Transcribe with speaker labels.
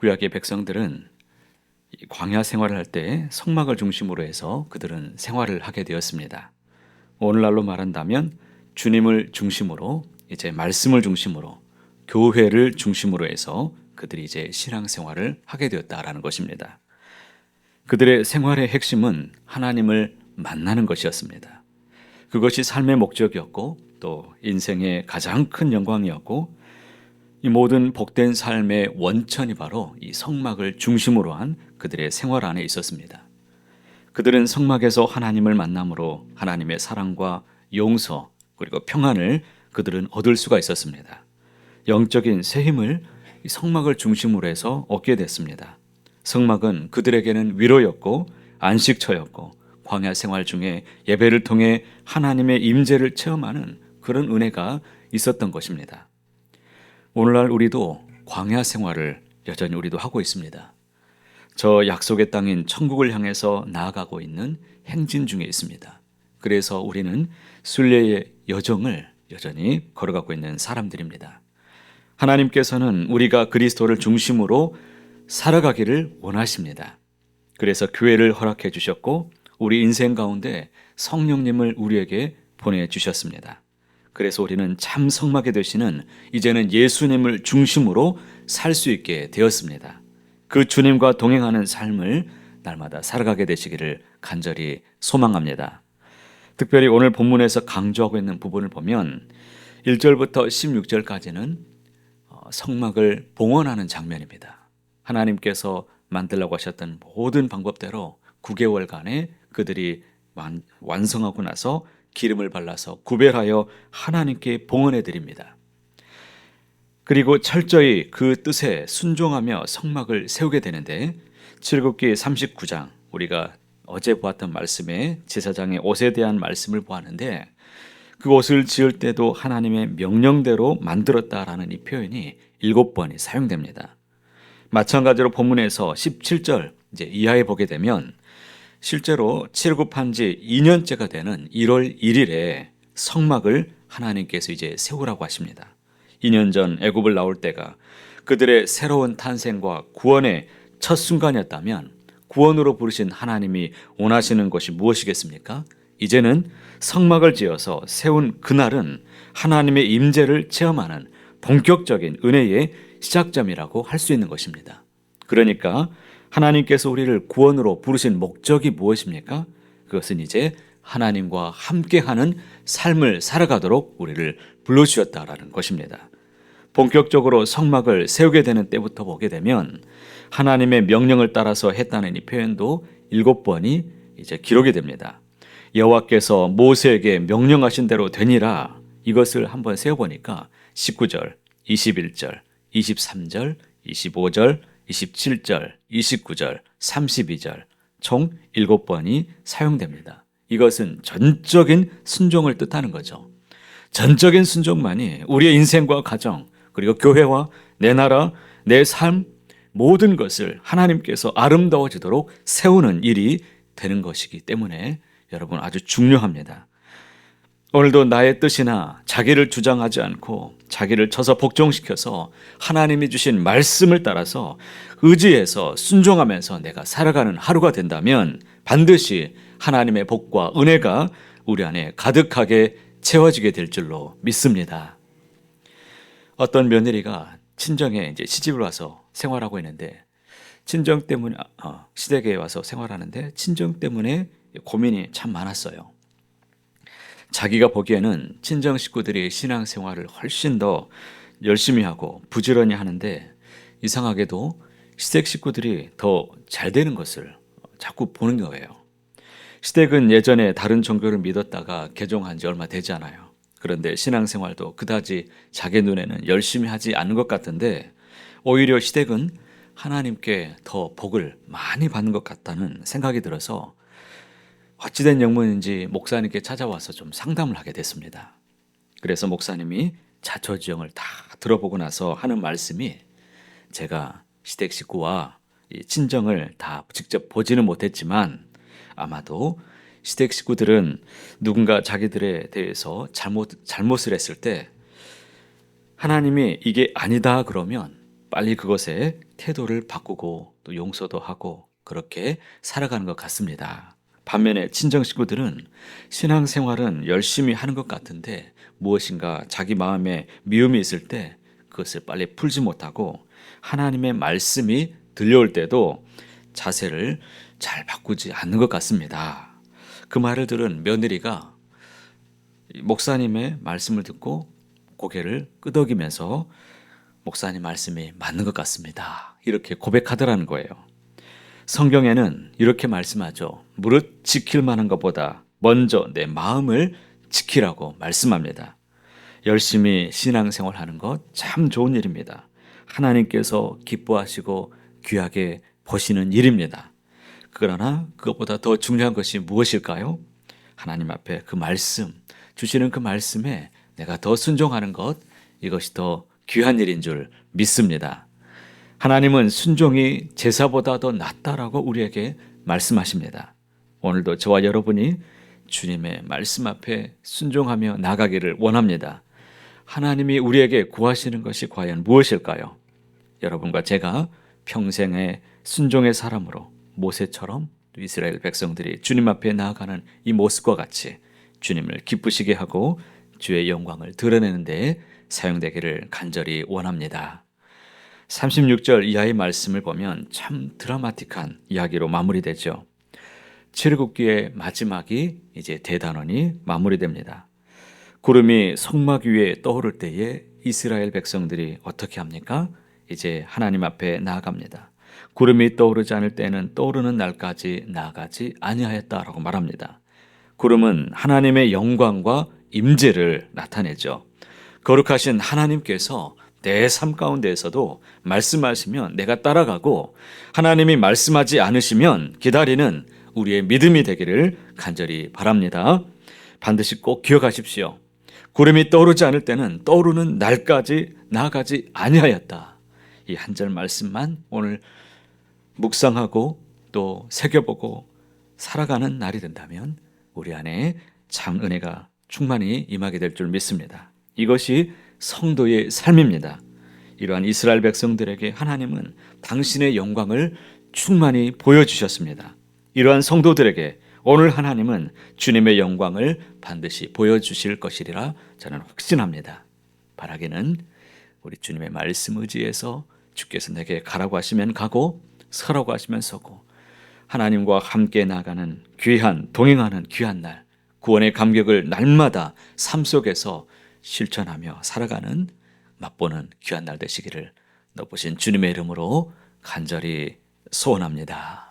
Speaker 1: 구약의 백성들은 이 광야 생활을 할 때 성막을 중심으로 해서 그들은 생활을 하게 되었습니다. 오늘날로 말한다면 주님을 중심으로 이제 말씀을 중심으로 교회를 중심으로 해서 그들이 이제 신앙생활을 하게 되었다라는 것입니다. 그들의 생활의 핵심은 하나님을 만나는 것이었습니다. 그것이 삶의 목적이었고 또 인생의 가장 큰 영광이었고 이 모든 복된 삶의 원천이 바로 이 성막을 중심으로 한 그들의 생활 안에 있었습니다. 그들은 성막에서 하나님을 만남으로 하나님의 사랑과 용서 그리고 평안을 그들은 얻을 수가 있었습니다. 영적인 새 힘을 이 성막을 중심으로 해서 얻게 됐습니다. 성막은 그들에게는 위로였고 안식처였고 광야 생활 중에 예배를 통해 하나님의 임재를 체험하는 그런 은혜가 있었던 것입니다. 오늘날 우리도 광야 생활을 여전히 우리도 하고 있습니다. 저 약속의 땅인 천국을 향해서 나아가고 있는 행진 중에 있습니다. 그래서 우리는 순례의 여정을 여전히 걸어가고 있는 사람들입니다. 하나님께서는 우리가 그리스도를 중심으로 살아가기를 원하십니다. 그래서 교회를 허락해 주셨고 우리 인생 가운데 성령님을 우리에게 보내주셨습니다. 그래서 우리는 참 성막이 되시는 이제는 예수님을 중심으로 살 수 있게 되었습니다. 그 주님과 동행하는 삶을 날마다 살아가게 되시기를 간절히 소망합니다. 특별히 오늘 본문에서 강조하고 있는 부분을 보면 1절부터 16절까지는 성막을 봉헌하는 장면입니다. 하나님께서 만들라고 하셨던 모든 방법대로 9개월간에 그들이 완성하고 나서 기름을 발라서 구별하여 하나님께 봉헌해 드립니다. 그리고 철저히 그 뜻에 순종하며 성막을 세우게 되는데 출애굽기 39장 우리가 어제 보았던 말씀에 제사장의 옷에 대한 말씀을 보았는데 그 옷을 지을 때도 하나님의 명령대로 만들었다라는 이 표현이 7번이 사용됩니다. 마찬가지로 본문에서 17절 이제 이하에 보게 되면 실제로 출애굽한 지 2년째가 되는 1월 1일에 성막을 하나님께서 이제 세우라고 하십니다. 2년 전 애굽을 나올 때가 그들의 새로운 탄생과 구원의 첫 순간이었다면 구원으로 부르신 하나님이 원하시는 것이 무엇이겠습니까? 이제는 성막을 지어서 세운 그날은 하나님의 임재를 체험하는 본격적인 은혜의 시작점이라고 할 수 있는 것입니다. 그러니까 하나님께서 우리를 구원으로 부르신 목적이 무엇입니까? 그것은 이제 하나님과 함께하는 삶을 살아가도록 우리를 불러주셨다라는 것입니다. 본격적으로 성막을 세우게 되는 때부터 보게 되면 하나님의 명령을 따라서 했다는 이 표현도 7번이 이제 기록이 됩니다. 여호와께서 모세에게 명령하신 대로 되니라 이것을 한번 세어보니까 19절, 21절, 23절, 25절, 27절, 29절, 32절 총 7번이 사용됩니다. 이것은 전적인 순종을 뜻하는 거죠. 전적인 순종만이 우리의 인생과 가정 그리고 교회와 내 나라, 내 삶 모든 것을 하나님께서 아름다워지도록 세우는 일이 되는 것이기 때문에 여러분 아주 중요합니다. 오늘도 나의 뜻이나 자기를 주장하지 않고 자기를 쳐서 복종시켜서 하나님이 주신 말씀을 따라서 의지해서 순종하면서 내가 살아가는 하루가 된다면 반드시 하나님의 복과 은혜가 우리 안에 가득하게 채워지게 될 줄로 믿습니다. 어떤 며느리가 친정에 이제 시집을 와서 생활하고 있는데 친정 때문에 시댁에 와서 생활하는데 친정 때문에 고민이 참 많았어요. 자기가 보기에는 친정 식구들이 신앙생활을 훨씬 더 열심히 하고 부지런히 하는데 이상하게도 시댁 식구들이 더 잘 되는 것을 자꾸 보는 거예요. 시댁은 예전에 다른 종교를 믿었다가 개종한 지 얼마 되지 않아요. 그런데 신앙생활도 그다지 자기 눈에는 열심히 하지 않는 것 같은데 오히려 시댁은 하나님께 더 복을 많이 받는 것 같다는 생각이 들어서 어찌된 영문인지 목사님께 찾아와서 좀 상담을 하게 됐습니다. 그래서 목사님이 자초지종을 다 들어보고 나서 하는 말씀이 제가 시댁 식구와 이 친정을 다 직접 보지는 못했지만 아마도 시댁 식구들은 누군가 자기들에 대해서 잘못을 했을 때 하나님이 이게 아니다 그러면 빨리 그것에 태도를 바꾸고 또 용서도 하고 그렇게 살아가는 것 같습니다. 반면에 친정 식구들은 신앙생활은 열심히 하는 것 같은데 무엇인가 자기 마음에 미움이 있을 때 그것을 빨리 풀지 못하고 하나님의 말씀이 들려올 때도 자세를 잘 바꾸지 않는 것 같습니다. 그 말을 들은 며느리가 목사님의 말씀을 듣고 고개를 끄덕이면서 목사님 말씀이 맞는 것 같습니다. 이렇게 고백하더라는 거예요. 성경에는 이렇게 말씀하죠. 무릇 지킬 만한 것보다 먼저 내 마음을 지키라고 말씀합니다. 열심히 신앙생활하는 것 참 좋은 일입니다. 하나님께서 기뻐하시고 귀하게 보시는 일입니다. 그러나 그것보다 더 중요한 것이 무엇일까요? 하나님 앞에 그 말씀, 주시는 그 말씀에 내가 더 순종하는 것, 이것이 더 귀한 일인 줄 믿습니다. 하나님은 순종이 제사보다 더 낫다라고 우리에게 말씀하십니다. 오늘도 저와 여러분이 주님의 말씀 앞에 순종하며 나가기를 원합니다. 하나님이 우리에게 구하시는 것이 과연 무엇일까요? 여러분과 제가 평생의 순종의 사람으로 모세처럼 이스라엘 백성들이 주님 앞에 나아가는 이 모습과 같이 주님을 기쁘시게 하고 주의 영광을 드러내는 데 사용되기를 간절히 원합니다. 36절 이하의 말씀을 보면 참 드라마틱한 이야기로 마무리되죠. 출애굽기의 마지막이 이제 대단원이 마무리됩니다. 구름이 성막 위에 떠오를 때에 이스라엘 백성들이 어떻게 합니까? 이제 하나님 앞에 나아갑니다. 구름이 떠오르지 않을 때는 떠오르는 날까지 나아가지 아니하였다라고 말합니다. 구름은 하나님의 영광과 임재를 나타내죠. 거룩하신 하나님께서 내 삶 가운데에서도 말씀하시면 내가 따라가고 하나님이 말씀하지 않으시면 기다리는 우리의 믿음이 되기를 간절히 바랍니다. 반드시 꼭 기억하십시오. 구름이 떠오르지 않을 때는 떠오르는 날까지 나아가지 아니하였다. 이 한 절 말씀만 오늘 묵상하고 또 새겨보고 살아가는 날이 된다면 우리 안에 참 은혜가 충만히 임하게 될 줄 믿습니다. 이것이 성도의 삶입니다. 이러한 이스라엘 백성들에게 하나님은 당신의 영광을 충만히 보여주셨습니다. 이러한 성도들에게 오늘 하나님은 주님의 영광을 반드시 보여주실 것이리라 저는 확신합니다. 바라기는 우리 주님의 말씀 의지해서 주께서 내게 가라고 하시면 가고 서라고 하시면 서고 하나님과 함께 나가는 귀한 동행하는 귀한 날 구원의 감격을 날마다 삶 속에서 실천하며 살아가는 맛보는 귀한 날 되시기를 높으신 주님의 이름으로 간절히 소원합니다.